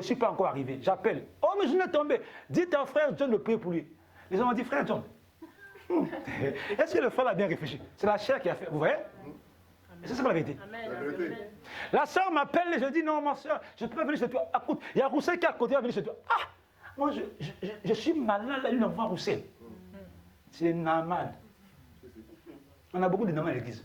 suis pas encore arrivé. J'appelle. Oh, mais je l'ai tombé. Dites à frère John de prier pour lui. Les gens m'ont dit, frère John, est-ce que le frère a bien réfléchi? C'est la chair qui a fait. Vous voyez? C'est ça la vérité. La soeur m'appelle et je dis, non, ma soeur, je ne peux pas venir chez toi. Écoute, il y a Roussel qui est à côté, il va venir chez toi. Ah, moi, je suis malade, là, il envoie Roussel. C'est Naaman. On a beaucoup de Naaman à l'église.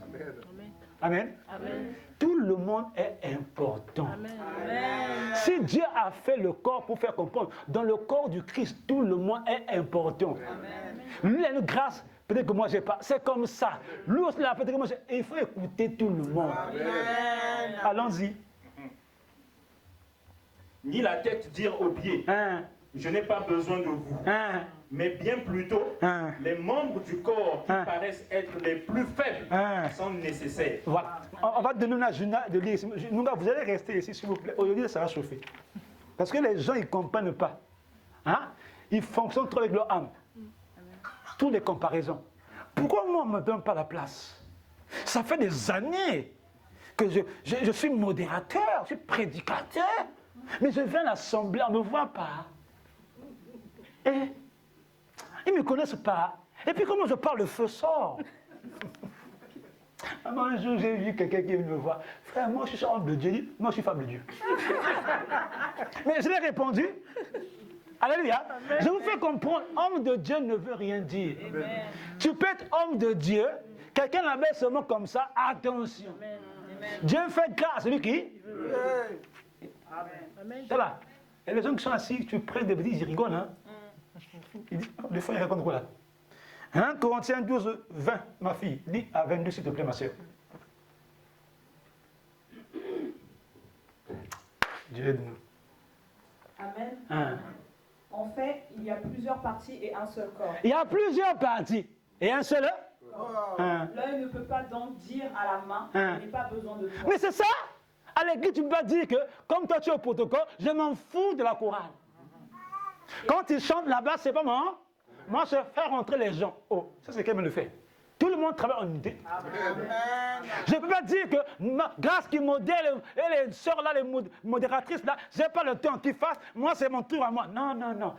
Amen. Amen. Tout le monde est important. Amen. Si Dieu a fait le corps pour faire comprendre, dans le corps du Christ, tout le monde est important. Amen. Lui, il a une grâce, peut-être que moi, je n'ai pas. C'est comme ça. Lui aussi, là, peut-être que moi, il faut écouter tout le monde. Amen. Allons-y. Ni la tête dire aux pieds, je n'ai pas besoin de vous. Mais bien plutôt, les membres du corps qui paraissent être les plus faibles sont nécessaires. Voilà. On va donner à Juna de lire ici. Nunga, vous allez rester ici, s'il vous plaît. Aujourd'hui, ça va chauffer. Parce que les gens, ils ne comprennent pas. Ils fonctionnent trop avec leur âme. Toutes les comparaisons. Pourquoi moi, on ne me donne pas la place? Ça fait des années que je suis modérateur, je suis prédicateur. Mais je viens à l'assemblée, on ne me voit pas. Et ils ne me connaissent pas. Et puis comment je parle, le feu sort. Un jour, j'ai vu quelqu'un qui me voir. Frère, moi je suis homme de Dieu. Moi je suis femme de Dieu. Mais je lui ai répondu. Alléluia. Amen. Je vous fais comprendre, homme de Dieu ne veut rien dire. Amen. Tu peux être homme de Dieu, quelqu'un l'appelle seulement comme ça, attention. Amen. Dieu fait grâce à celui qui veut. Amen. C'est là. Et les gens qui sont assis, tu prends des petits, ils rigolent. Hein? Des fois, ils racontent quoi là? 1 Corinthiens 12, 20, ma fille. Lis à 22, s'il te plaît, ma soeur. Dieu aide-nous. Amen. En fait, il y a plusieurs parties et un seul corps. Il y a plusieurs parties et un seul corps. L'œil ne peut pas donc dire à la main, je n'ai pas besoin de toi. Mais c'est ça! À l'église, tu ne peux pas dire que, comme toi tu es au protocole, je m'en fous de la chorale. Quand ils chantent là-bas, c'est pas moi. Moi, je fais rentrer les gens. Oh, ça c'est quelqu'un le fait. Tout le monde travaille en unité. Amen. Je ne peux pas dire que grâce qui modèle et les sœurs là, les modératrices là, je n'ai pas le temps qu'ils fassent. Moi, c'est mon tour à moi. Non, non, non.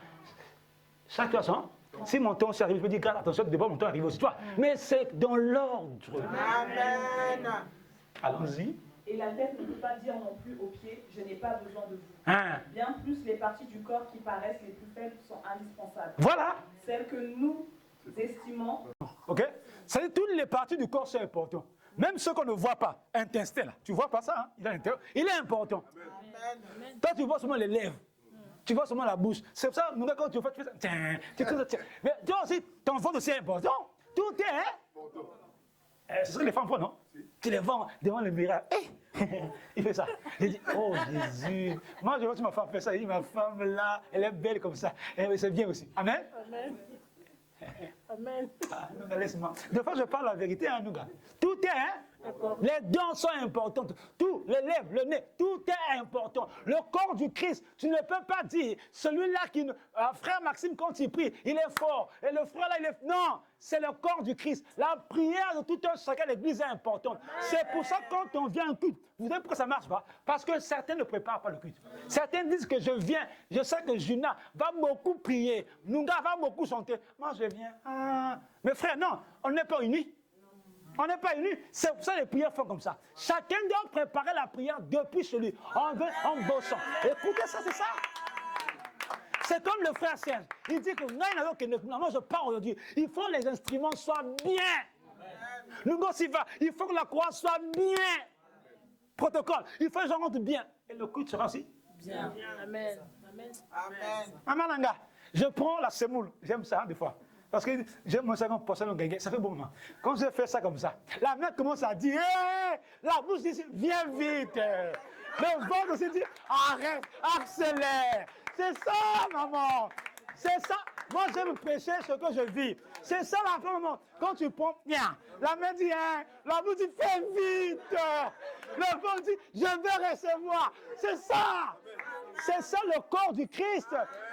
Chacun son. Si mon temps arrive, je peux dire, attention, d'abord mon temps arrive aussi. Toi. Mais c'est dans l'ordre. Amen. Allons-y. Et la tête ne peut pas dire non plus aux pieds, je n'ai pas besoin de vous. Bien plus, les parties du corps qui paraissent les plus faibles sont indispensables. Voilà. Celles que nous estimons. Ok? Ça veut dire toutes les parties du corps sont importantes. Même ceux qu'on ne voit pas. Intestin là. Tu vois pas ça, hein? Il est important. Amen. Toi, tu vois seulement les lèvres. Tu vois seulement la bouche. C'est pour ça, nous, quand tu fais ça. Tiens. Mais toi aussi, ton ventre aussi est important. Tout est. Ce sont les femmes fois, non? Tu les vois devant le miroir. Il fait ça. Il dit, oh Jésus. Moi, je vois que ma femme fait ça. Il dit, ma femme là, elle est belle comme ça. Et c'est bien aussi. Amen. Amen. Amen. Laisse-moi. Des fois, je parle la vérité à nous, gars. Tout est, les dents sont importantes. Tout, les lèvres, le nez, tout est important. Le corps du Christ, tu ne peux pas dire, celui-là qui... frère Maxime, quand il prie, il est fort. Et le frère là, il est... Non, c'est le corps du Christ. La prière de tout un chacun de l'église est importante. C'est pour ça que quand on vient en culte, vous savez pourquoi ça ne marche pas? Parce que certains ne préparent pas le culte. Certains disent que je viens, je sais que Juna va beaucoup prier, Nunga va beaucoup chanter. Moi, je viens. Mais frère, non, on n'est pas unis. On n'est pas unis. C'est pour ça que les prières font comme ça. Chacun doit préparer la prière depuis chez lui, en bossant. Écoutez ça, c'est ça. C'est comme le frère Serge. Il dit que moi je parle aujourd'hui. Il faut que les instruments soient bien. Nous aussi, il faut que la croix soit bien. Protocole. Il faut que j'en rentre bien. Et le culte sera aussi bien. Amen. Amen. Amen. Amen. Je prends la semoule. J'aime ça, des fois. Parce que j'aime mon second pour ça, ça fait bon moment. Quand je fais ça comme ça, la main commence à dire, hey! La bouche dit, viens vite. Le ventre aussi dit, arrête, accélère. C'est ça, maman. C'est ça. Moi, j'aime prêcher ce que je vis. C'est ça la fin, maman. Quand tu prends, bien. La main dit, la bouche dit, fais vite. Le ventre dit, je vais recevoir. C'est ça. C'est ça le corps du Christ.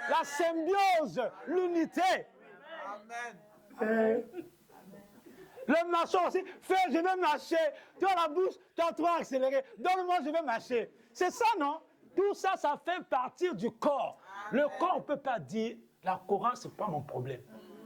La symbiose, l'unité. Amen. Le marchand aussi, fais, je vais marcher. Toi, la bouche, toi, accéléré. Donne-moi, je vais marcher. C'est ça, non? tout ça, ça fait partie du corps. Le corps, on ne peut pas dire, la chorale, ce n'est pas mon problème.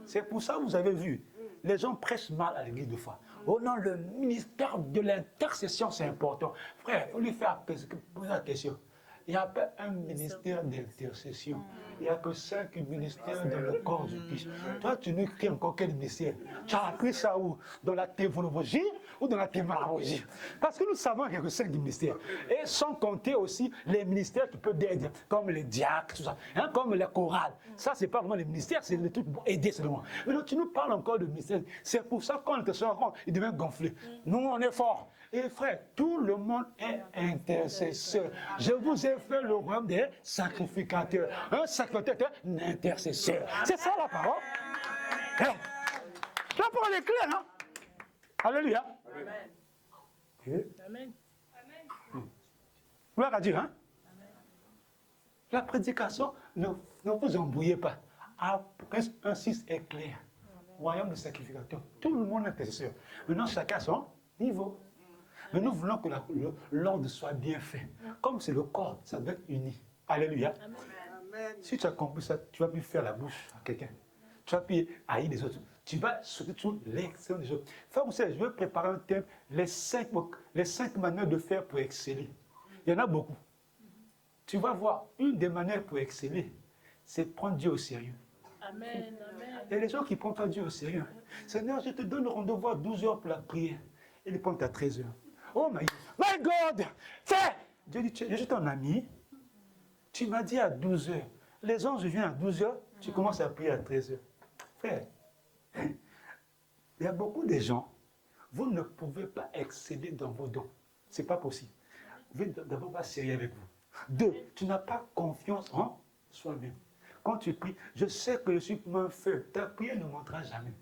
C'est pour ça que vous avez vu, les gens prêchent mal à l'église de foi. Oh non, le ministère de l'intercession, c'est important. Frère, on lui fait poser la question. Il n'y a pas un ministère d'intercession. Il n'y a que 5 ministères dans le corps du Christ. Toi, tu nous crées encore quel ministère? Tu as appris ça où? Dans la théologie ou dans la thémologie? Parce que nous savons qu'il n'y a que 5 ministères. Et sans compter aussi les ministères qui peuvent aider, comme les diacres, tout ça, hein, comme les chorales. Ça, ce n'est pas vraiment les ministères, c'est des trucs pour aider seulement. Mais donc, tu nous parles encore de ministère. C'est pour ça qu'on te sort, il devient gonflé. Nous, on est forts. Et frère, tout le monde est intercesseur. Je vous ai fait le royaume des sacrificateurs. Un sacrificateur, un intercesseur. C'est ça la parole. La parole est claire, hein? Alléluia. Amen. Amen. Gloire à Dieu, hein? La prédication, ne vous embrouillez pas. Après 1,6 est clair. Royaume des sacrificateurs. Tout le monde est intercesseur. Maintenant, chacun à son niveau. Mais nous voulons que l'ordre soit bien fait. Comme c'est le corps, ça doit être uni. Alléluia. Amen. Si tu as compris ça, tu vas plus faire la bouche à quelqu'un. Tu vas plus haïr les autres. Tu vas surtout l'excellence des autres. Frère, vous savez, je veux préparer un thème, les 5 manières de faire pour exceller. Il y en a beaucoup. Tu vas voir, une des manières pour exceller, c'est de prendre Dieu au sérieux. Amen. Il y a des gens qui ne prennent pas Dieu au sérieux. Seigneur, je te donne rendez-vous à 12 heures pour la prière. Et ils prennent à 13 heures. Oh my God! Dieu dit, je suis ton ami. Tu m'as dit à 12 heures. Les anges viennent à 12 heures, tu commences à prier à 13 heures. Frère, il y a beaucoup de gens, vous ne pouvez pas exceller dans vos dons. Ce n'est pas possible. Vous devez d'abord pas sérieux avec vous. 2, tu n'as pas confiance en soi-même. Quand tu pries, je sais que je suis comme un feu. Ta prière ne montera jamais.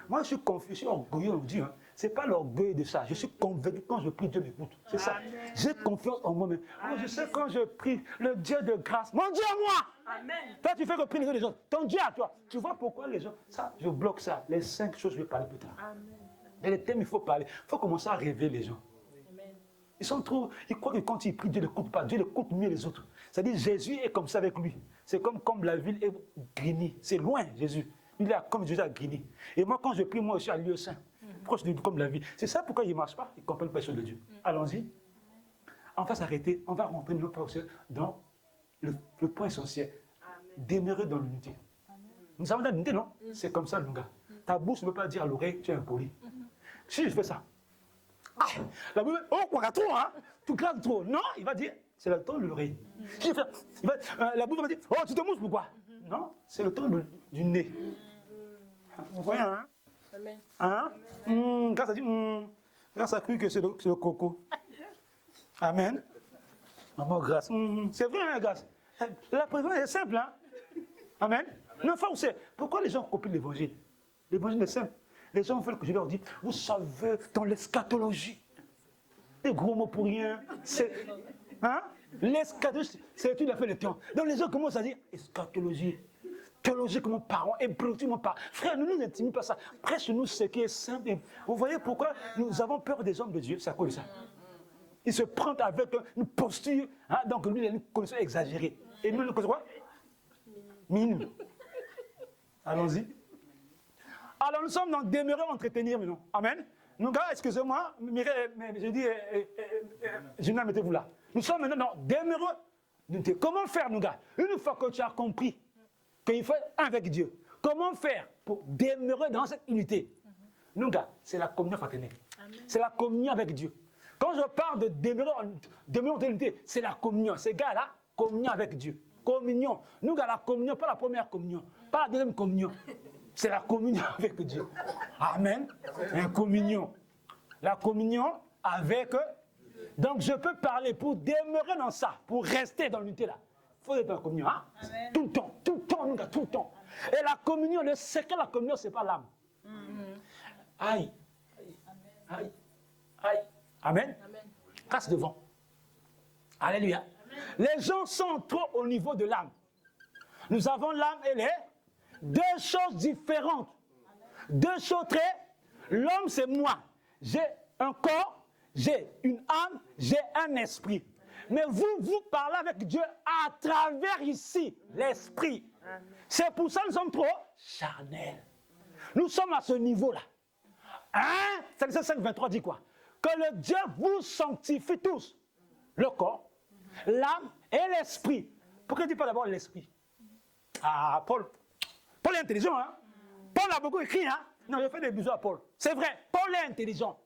Moi, je suis confiant, je suis orgueilleux, on dit. Hein. Ce n'est pas l'orgueil de ça. Je suis convaincu quand je prie, Dieu m'écoute. C'est ça. J'ai confiance en moi-même. Moi, je sais quand je prie, le Dieu de grâce, mon Dieu à moi. Amen. Toi, tu fais que prier les autres. Ton Dieu à toi. Tu vois pourquoi les gens. Ça, je bloque ça. Les 5 choses, je vais parler plus tard. Amen. Et les thèmes, il faut parler. Il faut commencer à rêver les gens. Amen. Ils croient que quand ils prient, Dieu ne compte pas. Dieu ne compte mieux les autres. C'est-à-dire, Jésus est comme ça avec lui. C'est comme la ville est Grigny. C'est loin, Jésus. Il est comme Jésus à Grigny. Et moi, quand je prie, moi aussi à lieu saint. Proche de lui, comme la ville. C'est ça pourquoi il ne marche pas. Ils ne comprennent pas les choses de Dieu. Allons-y. On va s'arrêter. On va rentrer dans le point essentiel. Demeurer dans l'unité. Nous avons dans l'unité, non? C'est comme ça, mon gars. Ta bouche ne peut pas dire à l'oreille, tu es impoli. Si je fais ça, la bouche, oh, quoi, trop, hein? Tu craques trop. Non, il va dire, c'est le ton de l'oreille. Si je fais ça, la bouche va dire, oh, tu te mousses, pourquoi? Non, c'est le ton du nez. Vous voyez, hein? Amen. Hein? Grâce à Dieu, grâce à cru que c'est le coco. Amen. Maman, grâce. C'est vrai, hein, grâce. La prédication est simple, hein? Amen. Non, enfin, c'est pourquoi les gens copient l'évangile? L'évangile est simple. Les gens veulent que je leur dise, vous savez, dans l'eschatologie, des gros mots pour rien. Hein? L'eschatologie, c'est l'étude de la fin des temps. Donc les gens commencent à dire, eschatologie. Théologie comme parents, hébreu comme parents. Frère, ne nous intimidons pas ça. Prêche-nous ce qui est simple. Vous voyez pourquoi nous avons peur des hommes de Dieu? C'est à cause de ça. Ils se prennent avec une posture, hein, donc lui, il a une connaissance exagérée. Et nous, nous connaissons quoi? Minime. Allons-y. Alors nous sommes dans demeurer, entretenir maintenant. Amen. Nous, gars, excusez-moi, je dis, Gina, mettez-vous là. Nous sommes maintenant dans demeurer. Comment faire, nous, gars? Une fois que tu as compris qu'il faut être un avec Dieu. Comment faire pour demeurer dans cette unité? Nous, gars, c'est la communion fraternelle. C'est la communion avec Dieu. Quand je parle de demeurer en unité, c'est la communion. C'est gars là, communion avec Dieu. Communion. Nous, gars, la communion, pas la première communion, pas la deuxième communion. C'est la communion avec Dieu. Amen. La communion. La communion avec. Donc, je peux parler pour demeurer dans ça, pour rester dans l'unité là. Il faut être dans la communion. Hein? Tout le temps, nous, gars, tout le temps. Et la communion, le secret de la communion, ce n'est pas l'âme. Aïe. Aïe. Aïe. Amen. Passe devant. Alléluia. Amen. Les gens sont trop au niveau de l'âme. Nous avons l'âme et les deux choses différentes. Deux choses très. L'homme, c'est moi. J'ai un corps, j'ai une âme, j'ai un esprit. Mais vous parlez avec Dieu à travers ici, l'esprit. C'est pour ça que nous sommes trop charnels. Nous sommes à ce niveau-là. Hein? Saint 5, 23 dit quoi? Que le Dieu vous sanctifie tous. Le corps, l'âme et l'esprit. Pourquoi il ne dit pas d'abord l'esprit? Ah, Paul est intelligent, hein? Paul a beaucoup écrit, hein? Non, je fais des bisous à Paul. C'est vrai, Paul est intelligent.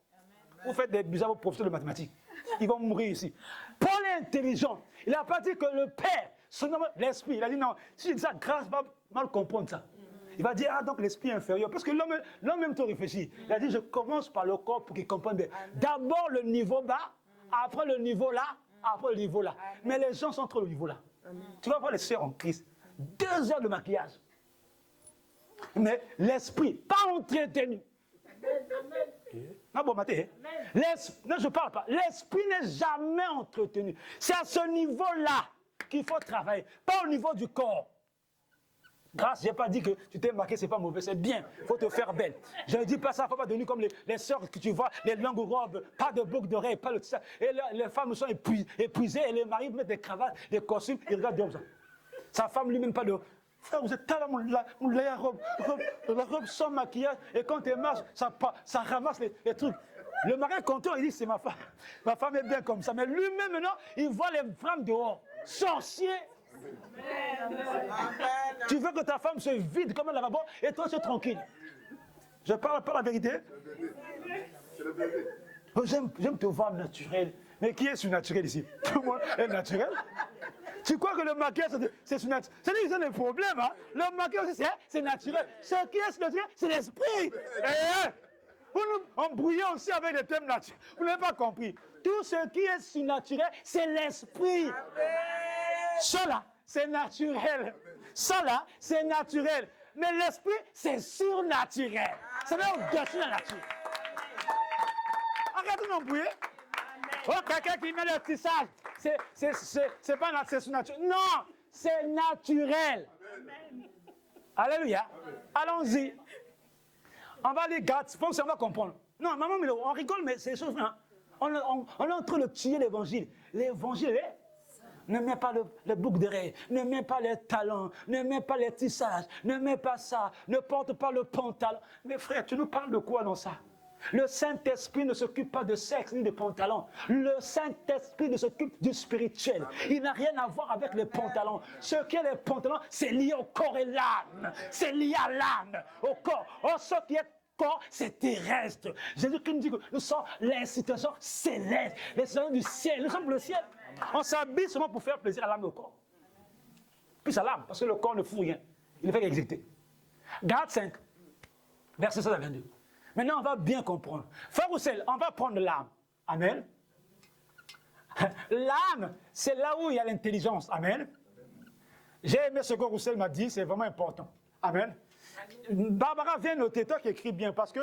Vous faites des bisous à vos professeurs de mathématiques. Ils vont mourir ici. Paul est intelligent. Il n'a pas dit que le Père, son nom, l'esprit. Il a dit non, si je dis ça, grâce va mal comprendre ça. Il va dire, ah, donc l'esprit inférieur. Parce que l'homme même tout réfléchit. Il a dit, je commence par le corps pour qu'il comprenne bien. D'abord le niveau bas, après le niveau là, après le niveau là. Mais les gens sont trop au niveau là. Tu vas voir les sœurs en Christ. 2 heures de maquillage. Mais l'esprit, pas entretenu. Non, bon, maté. Non, je ne parle pas. L'esprit n'est jamais entretenu. C'est à ce niveau-là qu'il faut travailler, pas au niveau du corps. Grâce, je n'ai pas dit que tu t'es marqué, ce n'est pas mauvais, c'est bien. Il faut te faire belle. Je ne dis pas ça, il ne faut pas devenir comme les sœurs que tu vois, les longues robes, pas de boucles d'oreilles, pas le ça. Et les femmes sont épuisées et les maris mettent des cravates, des costumes, ils regardent comme ça. Sa femme lui-même pas de... Frère, vous êtes tellement la robe sans maquillage, et quand elle marche, ça ramasse les trucs. Le mari est content, il dit, c'est ma femme. Ma femme est bien comme ça. Mais lui-même, maintenant, il voit les femmes dehors. Sorcier. Tu veux que ta femme se vide comme un lavabo et toi, tu es tranquille. Je parle pas la vérité. J'aime te voir naturel. Mais qui est surnaturel ici? Tout le monde est naturel. Tu crois que le maquillage, c'est surnaturel? C'est des problèmes, hein? Le maquillage aussi, c'est naturel. Ce qui est surnaturel, c'est l'esprit. Vous nous embrouillez aussi avec les thèmes naturels. Vous n'avez pas compris. Tout ce qui est surnaturel, c'est l'esprit. Cela, c'est naturel. Cela, c'est naturel. Mais l'esprit, c'est surnaturel. Ça veut dire au-dessus de la nature. Arrêtez de m'embrouiller. Oh, quelqu'un qui met le tissage, c'est pas naturel. Non, c'est naturel. Alléluia. Allons-y. On va aller gâter. On va comprendre. Non, maman, on rigole, mais c'est chose. Hein. On est en train de tuer l'évangile. L'évangile, ne mets pas le bouc d'oreille, ne mets pas les talons, ne mets pas les tissages, ne mets pas ça, ne porte pas le pantalon. Mais frère, tu nous parles de quoi dans ça? Le Saint-Esprit ne s'occupe pas de sexe ni de pantalons. Le Saint-Esprit ne s'occupe du spirituel. Il n'a rien à voir avec les pantalons. Ce qu'est les pantalons, c'est lié au corps et l'âme. C'est lié à l'âme, au corps. Or, ce qui est corps, c'est terrestre. Jésus-Christ nous dit que nous sommes l'institution céleste, l'institution du ciel. Nous sommes le ciel. On s'habille seulement pour faire plaisir à l'âme et au corps. Puis à l'âme, parce que le corps ne fout rien. Il ne fait qu'exécuter. Galates 5, verset 16 à 22. Maintenant, on va bien comprendre. Frère Roussel, on va prendre l'âme. Amen. L'âme, c'est là où il y a l'intelligence. Amen. J'ai aimé ce que Roussel m'a dit, c'est vraiment important. Amen. Barbara, viens noter, toi qui écris bien, parce que...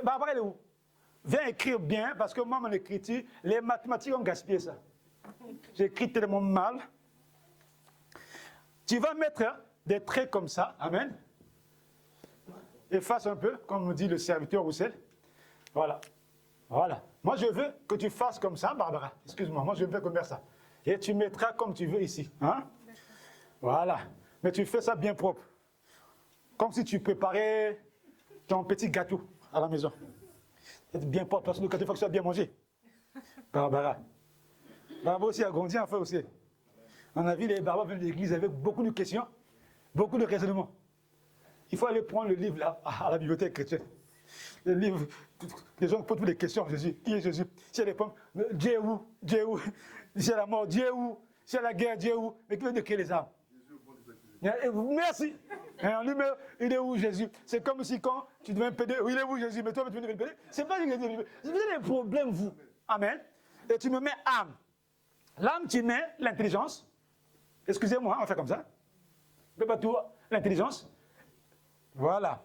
Barbara, elle est où? Viens écrire bien, parce que moi, mon écriture, les mathématiques ont gaspillé ça. J'écris tellement mal. Tu vas mettre des traits comme ça. Amen. Efface un peu, comme nous dit le serviteur Roussel. Voilà. Voilà. Moi, je veux que tu fasses comme ça, Barbara. Excuse-moi, moi, je veux comme ça. Et tu mettras comme tu veux ici. Hein? Voilà. Mais tu fais ça bien propre. Comme si tu préparais ton petit gâteau à la maison. C'est bien propre, parce que le gâteau, il faut que ça soit bien mangé. Barbara. Barbara aussi a grandi en fait aussi. On a vu les Barbares venir de l'église avec beaucoup de questions, beaucoup de raisonnements. Il faut aller prendre le livre là, à la bibliothèque chrétienne. Le livre, les gens posent toutes les questions. Jésus, qui est Jésus? S'il y a des pommes, Dieu est où? Dieu est où? S'il y a la mort, Dieu est où? S'il y a la guerre, Dieu est où? Mais qui veut dire créer les âmes? Merci. On lui met, il est où Jésus? C'est comme si quand tu deviens pédé, il est où Jésus? Mais toi, tu deviens pédé. C'est pas Jésus. Vous avez des problèmes, vous. Amen. Et tu me mets âme. L'âme, tu mets l'intelligence. Excusez-moi, on fait comme ça. Mais pas tout. L'intelligence. Voilà.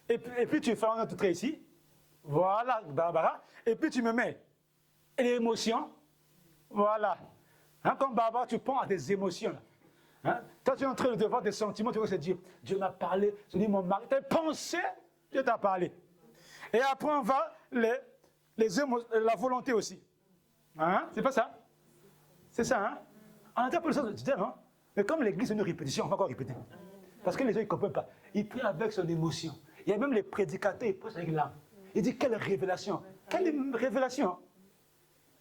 Et puis tu fais un autre trait ici. Voilà, Barbara. Et puis tu me mets l'émotion. Voilà. Hein, comme Barbara, tu prends à des émotions. Hein? Toi, tu es en train de voir des sentiments, tu vois, c'est Dieu. Dieu m'a parlé, je dis mon mari. Tes pensées, Dieu t'a parlé. Et après, on va la volonté aussi. Hein? C'est pas ça? C'est ça, hein? On entend peu de choses, non? Mais comme l'église est une répétition, on va encore répéter. Parce que les gens ne comprennent pas. Ils prient avec son émotion. Il y a même les prédicateurs, ils prient avec l'âme. Il dit, quelle révélation! Quelle révélation!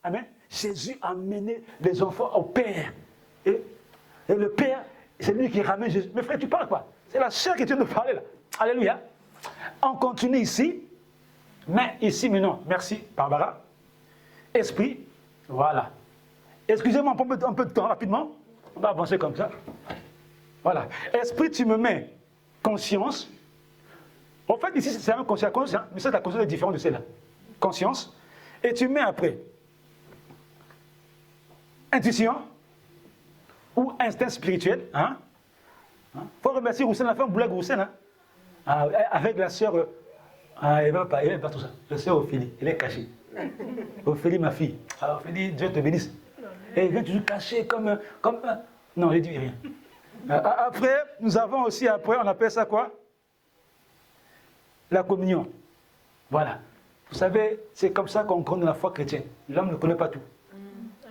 Amen. Jésus a mené les enfants au Père. Et le Père, c'est lui qui ramène Jésus. Mais frère, tu parles quoi? C'est la chair qui vient de parler là. Alléluia. On continue ici. Mais ici, mais non. Merci, Barbara. Esprit. Voilà. Excusez-moi, on peut un peu de temps rapidement. On va avancer comme ça. Voilà. Esprit, tu me mets conscience. En fait, ici, c'est la même conscience, mais c'est la conscience est différente de celle-là. Conscience. Et tu mets après intuition ou instinct spirituel. Hein? Faut remercier Roussel, on a fait un boulot Roussel. Hein? Avec la sœur, elle n'aime pas tout ça. La sœur Ophélie, elle est cachée. Ophélie, ma fille. Alors Ophélie, Dieu te bénisse. Et elle vient toujours cachée comme non, je ne dis rien. Après, nous avons aussi, après, on appelle ça quoi? La communion. Voilà. Vous savez, c'est comme ça qu'on connaît la foi chrétienne. L'homme ne connaît pas tout.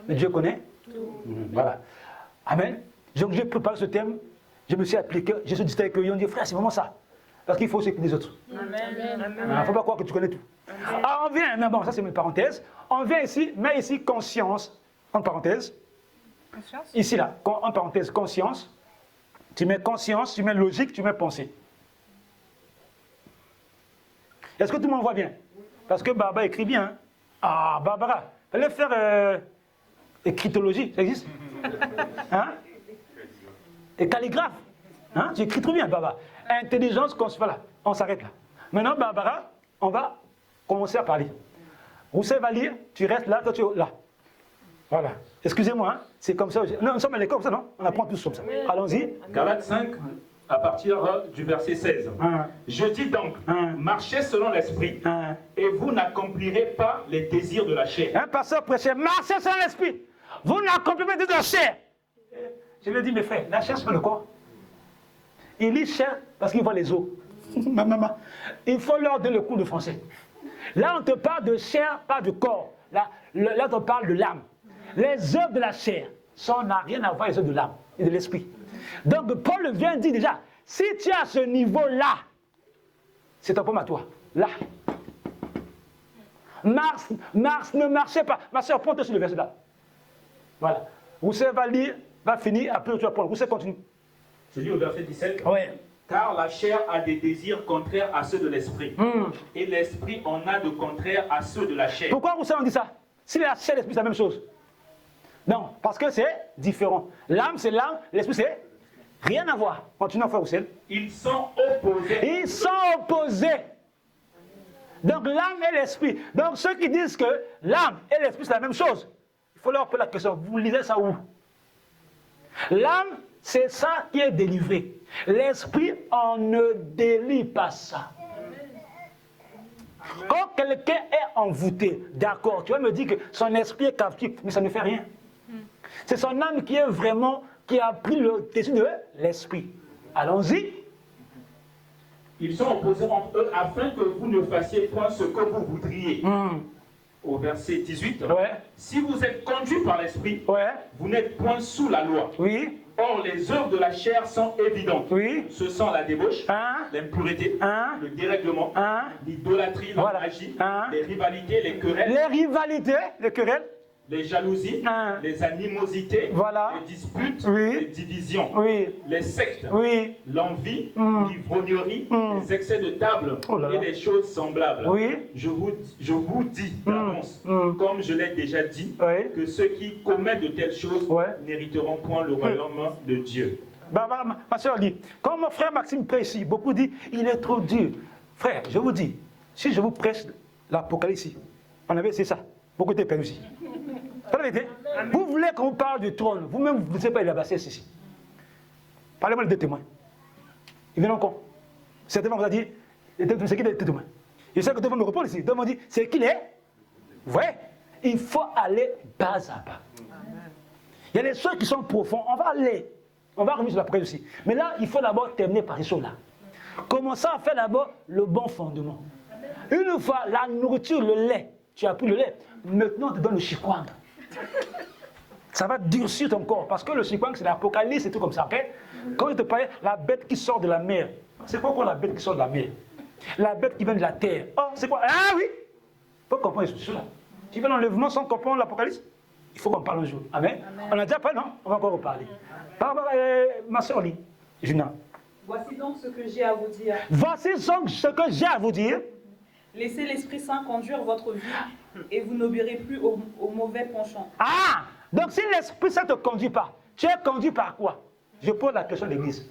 Mais Dieu connaît tout. Voilà. Amen. Donc j'ai préparé ce thème, je me suis appliqué, je suis distingué avec eux, ils ont dit, frère, c'est vraiment ça. Parce qu'il faut s'écouter les autres. Il ne faut pas croire que tu connais tout. Alors on vient, mais bon, ça c'est mes parenthèses. On vient ici, mets ici conscience, en parenthèse. Conscience. Ici là, en parenthèse, conscience. Tu mets conscience, tu mets logique, tu mès pensée. Est-ce que tout le monde voit bien? Parce que Barbara écrit bien. Hein? Ah, Barbara, allez faire écritologie, ça existe? Hein? Et calligraphe. Hein? Tu écris trop bien, Barbara. Intelligence, voilà, on s'arrête là. Maintenant, Barbara, on va commencer à parler. Roussel va lire, tu restes là, toi tu es là. Voilà. Excusez-moi, hein? C'est comme ça. Non, nous sommes à l'école, comme ça, non? On apprend tous comme ça. Allons-y. Galates 5, à partir du verset 16. Je dis donc, marchez selon l'esprit, et vous n'accomplirez pas les désirs de la chair. Un pasteur prêchait, marchez selon l'esprit, vous n'accomplirez pas les désirs de la chair. Je lui ai dit, mes frères, la chair, c'est pas le corps. Il lit chair parce qu'il voit les os. Maman, il faut leur donner le cours de français. Là, on te parle de chair, pas de corps. Là, on te parle de l'âme. Les œuvres de la chair, ça n'a rien à voir avec les œuvres de l'âme et de l'esprit. Donc, Paul vient dire déjà, si tu es à ce niveau-là, c'est ton problème à toi. Là. Mars, ne marchez pas. Ma soeur, prends-toi sur le verset là. Voilà. Roussel va lire, va finir, après tu vas prendre. Roussel continue. Je lis au verset 17. Oui. Car la chair a des désirs contraires à ceux de l'esprit. Et l'esprit en a de contraires à ceux de la chair. Pourquoi Roussel on dit ça? Si la chair et l'esprit c'est la même chose. Non, parce que c'est différent. L'âme c'est l'âme, l'esprit c'est rien à voir. Continue à faire Roussel. Ils sont opposés. Ils sont opposés. Donc l'âme et l'esprit. Donc ceux qui disent que l'âme et l'esprit c'est la même chose, il faut leur poser la question, vous lisez ça où? L'âme, c'est ça qui est délivré. L'esprit, on ne délivre pas ça. Quand quelqu'un est envoûté, d'accord, tu vas me dire que son esprit est captif, mais ça ne fait rien. C'est son âme qui est vraiment, qui a pris le dessus de l'esprit. Allons-y. Ils sont opposés entre eux afin que vous ne fassiez point ce que vous voudriez. Au verset 18. Ouais. Si vous êtes conduits par l'esprit, ouais. Vous n'êtes point sous la loi. Oui. Or, les œuvres de la chair sont évidentes. Oui. Ce sont la débauche, l'impureté, le dérèglement, l'idolâtrie, la magie, les rivalités, les querelles. Les rivalités, les querelles. Les jalousies, les animosités, les disputes, les divisions, les sectes, l'envie, l'ivrognerie, les excès de table et les choses semblables. Je vous dis d'avance, comme je l'ai déjà dit, que ceux qui commettent de telles choses n'hériteront point le royaume de Dieu. Ma soeur dit, quand mon frère Maxime prêche ici, beaucoup disent, il est trop dur. Frère, je vous dis, si je vous prêche l'Apocalypse ici, c'est ça, beaucoup de perdu ici. Vous voulez qu'on parle du trône, vous-même vous ne savez pas il a bassé ici. Parlez-moi de deux témoins. Ils viennent encore. Certainement vous a dit, c'est qui les témoins? Je sais que tout le monde me répond ici. Tout le monde dit, c'est qui les? Ouais, il faut aller bas à bas. Il y a des choses qui sont profondes, on va aller. On va revenir sur la presse aussi. Mais là, il faut d'abord terminer par ces choses-là. Commençons à faire d'abord le bon fondement. Une fois la nourriture, le lait, tu as pris le lait, maintenant on te donne le chikwang. Ça va durcir ton corps. Parce que le serpent, c'est l'Apocalypse et tout comme ça. Okay? Quand il te parlait, la bête qui sort de la mer. C'est quoi la bête qui sort de la mer? La bête qui vient de la terre. Oh, c'est quoi? Ah oui! Il faut comprendre ce là. Tu veux l'enlèvement sans comprendre l'Apocalypse? Il faut qu'on parle un jour. Amen. Amen. On a déjà parlé, non? On va encore reparler. Ma soeur Lee, Juna. Voici donc ce que j'ai à vous dire. Voici donc ce que j'ai à vous dire. Laissez l'Esprit Saint conduire votre vie et vous n'obéirez plus au mauvais penchant. Ah! Donc si l'Esprit Saint ne te conduit pas, tu es conduit par quoi? Je pose la question de l'Église.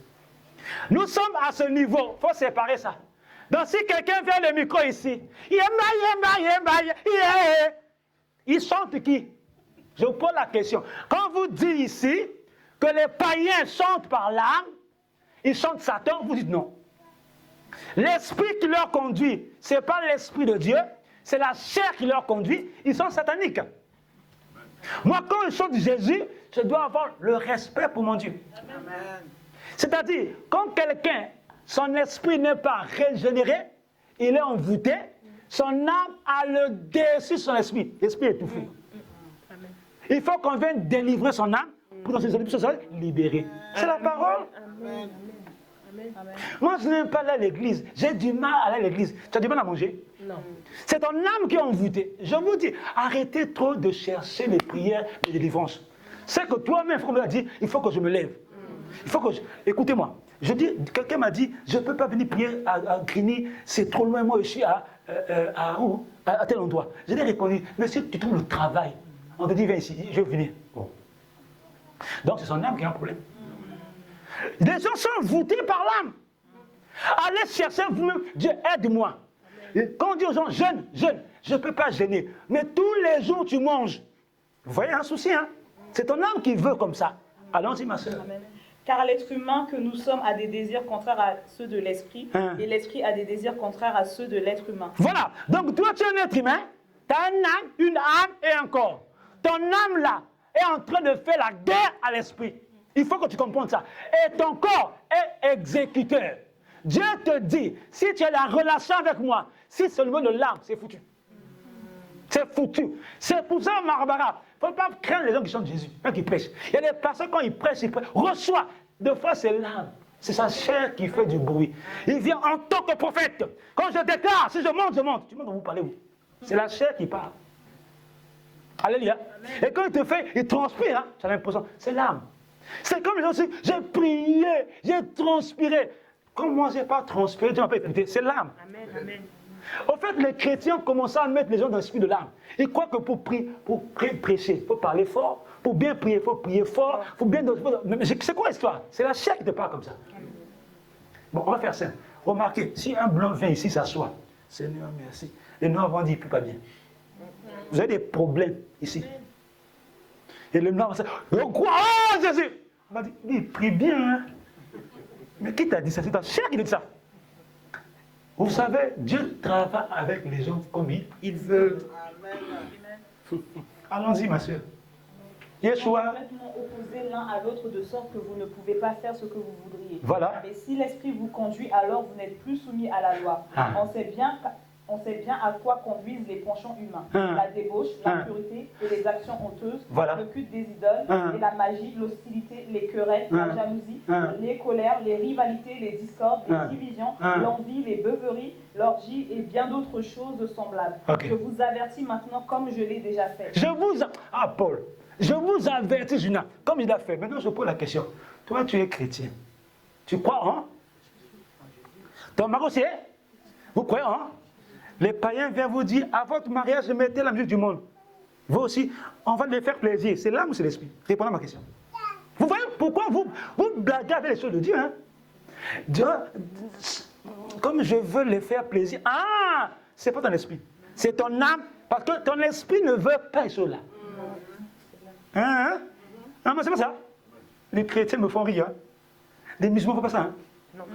Nous sommes à ce niveau, il faut séparer ça. Donc si quelqu'un vient le micro ici, il chante qui? Je vous pose la question. Quand vous dites ici que les païens chantent par l'âme, ils chantent Satan, vous dites non. L'esprit qui leur conduit, ce n'est pas l'esprit de Dieu, c'est la chair qui leur conduit, ils sont sataniques. Moi, quand je chante Jésus, je dois avoir le respect pour mon Dieu. C'est-à-dire, quand quelqu'un, son esprit n'est pas régénéré, il est envoûté, son âme a le dessus son esprit. L'esprit est étouffé. Il faut qu'on vienne délivrer son âme pour que ses esprits soient libérés. C'est la parole. Amen. Moi, je n'aime pas aller à l'église. J'ai du mal à aller à l'église. Tu as du mal à manger? Non. C'est ton âme qui est envoûtée. Je vous dis, arrêtez trop de chercher les prières de délivrance. C'est que toi-même, il faut me dire, il faut que je me lève. Il faut que je... Écoutez-moi. Je dis, quelqu'un m'a dit, je ne peux pas venir prier à Grigny, c'est trop loin, moi je suis à tel endroit. Je lui ai répondu, monsieur, tu trouves le travail. On te dit, viens ici, je vais venir. Bon. Donc c'est son âme qui a un problème. Les gens sont voûtés par l'âme. Allez chercher vous-même, Dieu aide-moi. Quand on dit aux gens, jeûne, je ne peux pas jeûner. Mais tous les jours tu manges. Vous voyez un souci, hein? C'est ton âme qui veut comme ça. Allons-y, ma soeur. Amen. Car l'être humain que nous sommes a des désirs contraires à ceux de l'esprit, et l'esprit a des désirs contraires à ceux de l'être humain. Voilà. Donc toi, tu es un être humain, tu as une âme et un corps. Ton âme là est en train de faire la guerre à l'esprit. Il faut que tu comprennes ça. Et ton corps est exécuteur. Dieu te dit, si tu as la relation avec moi, si c'est au niveau de l'âme, c'est foutu. C'est foutu. C'est pour ça, Barbara, il ne faut pas craindre les gens qui chantent Jésus, quand ils prêchent. Il y a des personnes, quand ils prêchent, reçoivent. Deux fois, c'est l'âme. C'est sa chair qui fait du bruit. Il vient en tant que prophète. Quand je déclare, si je monte, je monte. Tu montes, vous parlez où? C'est la chair qui parle. Alléluia. Et quand il te fait, il transpire, hein, tu as l'impression, c'est l'âme. C'est comme les gens disent, j'ai prié, j'ai transpiré. Comme moi, je n'ai pas transpiré, Dieu m'a pas écouté. C'est l'âme. Amen, amen. Au fait, les chrétiens commencent à mettre les gens dans l'esprit de l'âme. Ils croient que pour prêcher, il faut parler fort. Pour bien prier, il faut prier fort. Faut bien... Mais c'est quoi l'histoire? C'est la chair qui te parle comme ça. Bon, on va faire ça. Remarquez, si un blanc vient ici s'assoit, Seigneur, merci. Les noirs vont dire, plus pas bien. Vous avez des problèmes ici. Et le noir va dire, quoi? Oh, Jésus! On va dire, il prie bien, hein? Mais qui t'a dit ça? C'est ta chair qui dit ça. Vous savez, Dieu travaille avec les gens comme il veut. Allons-y, ma soeur. Yeshua. Complètement opposés l'un à l'autre de sorte que vous ne pouvez pas faire ce que vous voudriez. Voilà. Mais si l'esprit vous conduit, alors vous n'êtes plus soumis à la loi. On sait bien à quoi conduisent les penchants humains. La débauche, l'impureté et les actions honteuses, le culte des idoles, et la magie, l'hostilité, les querelles, la jalousie, les colères, les rivalités, les discordes, les divisions, l'envie, les beuveries, l'orgie et bien d'autres choses semblables. Je vous avertis maintenant comme je l'ai déjà fait. Paul, je vous avertis, Juna, comme il a fait. Maintenant, je pose la question. Toi, tu es chrétien. Tu crois, hein? Ton mari aussi, vous croyez, hein? Les païens viennent vous dire, à votre mariage, mettez la musique du monde. Vous aussi, on va les faire plaisir. C'est l'âme ou c'est l'esprit? Répondez à ma question. Vous voyez pourquoi vous blaguez avec les choses de Dieu, hein? Dieu, comme je veux les faire plaisir. Ah, c'est pas ton esprit. C'est ton âme, parce que ton esprit ne veut pas ces choses-là. Hein? Non, mais c'est pas ça. Les chrétiens me font rire. Hein? Les musulmans ne font pas ça. Hein? Non.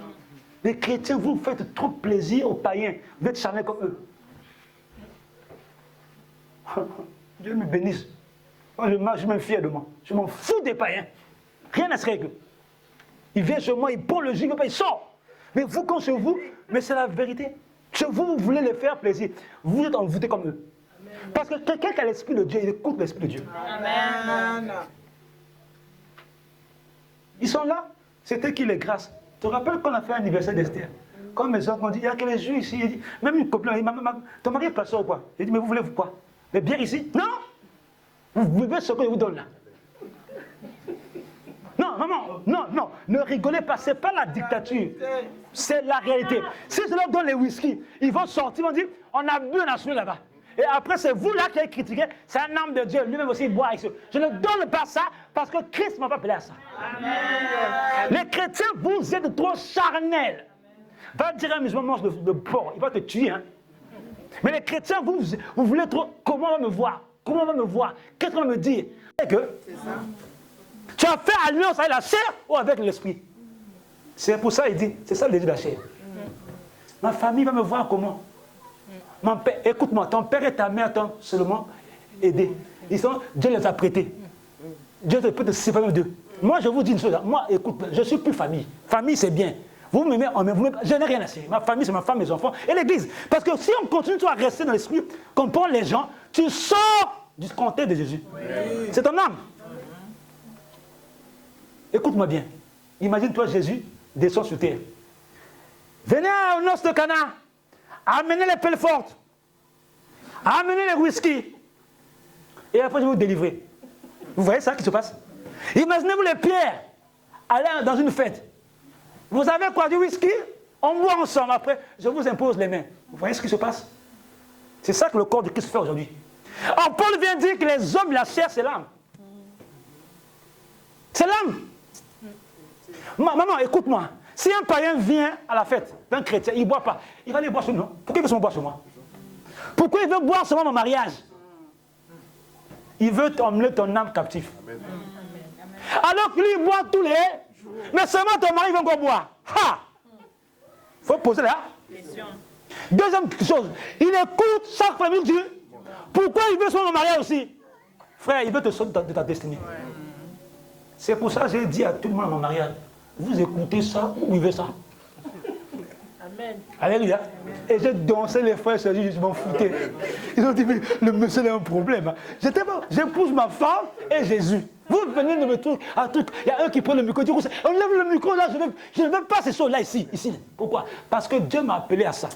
Les chrétiens, vous faites trop plaisir aux païens. Vous êtes charnés comme eux. Dieu me bénisse. Moi, je me fier de moi. Je m'en fous des païens. Rien ne se règle. Il vient chez moi, il prend le jus, il sort. Mais vous, quand c'est vous, mais c'est la vérité. Chez vous, vous voulez les faire plaisir. Vous êtes envoûtés comme eux. Parce que quelqu'un qui a l'esprit de Dieu, il écoute l'esprit de Dieu. Amen. Ils sont là. C'était qui les grâces? Tu te rappelles qu'on a fait l'anniversaire d'Esther? Quand mes soeurs m'ont dit, il y a que les Juifs ici. Dit, même une copine, elle dit, ton mari est pasteur ou quoi? J'ai dit, mais vous voulez quoi? Les bières ici? Non! Vous buvez ce que je vous donne là. Non, maman, non, ne rigolez pas, ce n'est pas la dictature. C'est la réalité. Si je leur donne les whisky, ils vont sortir, ils vont dire, on a bu, on a souri là-bas. Et après, c'est vous là qui avez critiqué, c'est un homme de Dieu, lui-même aussi il boit avec ça. Je ne donne pas ça parce que Christ ne m'a pas appelé à ça. Amen. Les chrétiens, vous êtes trop charnels. Va dire à un musulman, mange de porc, il va te tuer. Hein. Mais les chrétiens, vous voulez trop, comment on va me voir? Comment on va me voir? Qu'est-ce qu'on va me dire? C'est ça. Tu as fait alliance avec la chair ou avec l'esprit? C'est pour ça qu'il dit, c'est ça le désir de la chair. Ma famille va me voir comment? Mon père, écoute-moi, ton père et ta mère t'ont seulement aidé. Dieu les a prêtés. Dieu te peut te séparer d'eux. Moi, je vous dis une chose, moi, écoute, je ne suis plus famille. Famille, c'est bien. Vous m'aimez, je n'ai rien à dire. Ma famille, c'est ma femme, mes enfants et l'église. Parce que si on continue à rester dans l'esprit, comprends les gens, tu sors du contexte de Jésus. Oui. C'est ton âme. Écoute-moi bien. Imagine-toi Jésus descend sur terre. Venez aux noces de Cana. Amenez les pelles fortes. Amenez les whisky. Et après, je vais vous délivrer. Vous voyez ça qui se passe? Imaginez-vous les pierres. Aller dans une fête. Vous avez quoi? Du whisky? On boit ensemble. Après, je vous impose les mains. Vous voyez ce qui se passe? C'est ça que le corps de Christ fait aujourd'hui. Alors, Paul vient dire que les hommes, la chair, c'est l'âme. C'est l'âme. Maman, écoute-moi. Si un païen vient à la fête d'un chrétien, il ne boit pas. Il va aller boire sur nous. Pourquoi il veut seulement boire sur moi? Pourquoi il veut boire seulement mon mariage? Il veut emmener ton âme captive. Amen. Alors que lui, il boit tous les jours. Mais seulement ton mari va encore boire. Ha! Il faut poser là. Deuxième chose, il écoute chaque famille de Dieu. Pourquoi il veut seulement mon mariage aussi? Frère, il veut te sauver de ta destinée. C'est pour ça que j'ai dit à tout le monde à mon mariage, vous écoutez ça ou vous vivez ça? Amen. Alléluia. Et j'ai dansé les frères, je m'en foutais. Ils ont dit, mais le monsieur a un problème. J'épouse ma femme et Jésus. Vous venez de me trouver un truc. Il y a un qui prend le micro, dit, on lève le micro là, je ne veux pas ces choses-là ici. Pourquoi? Parce que Dieu m'a appelé à ça.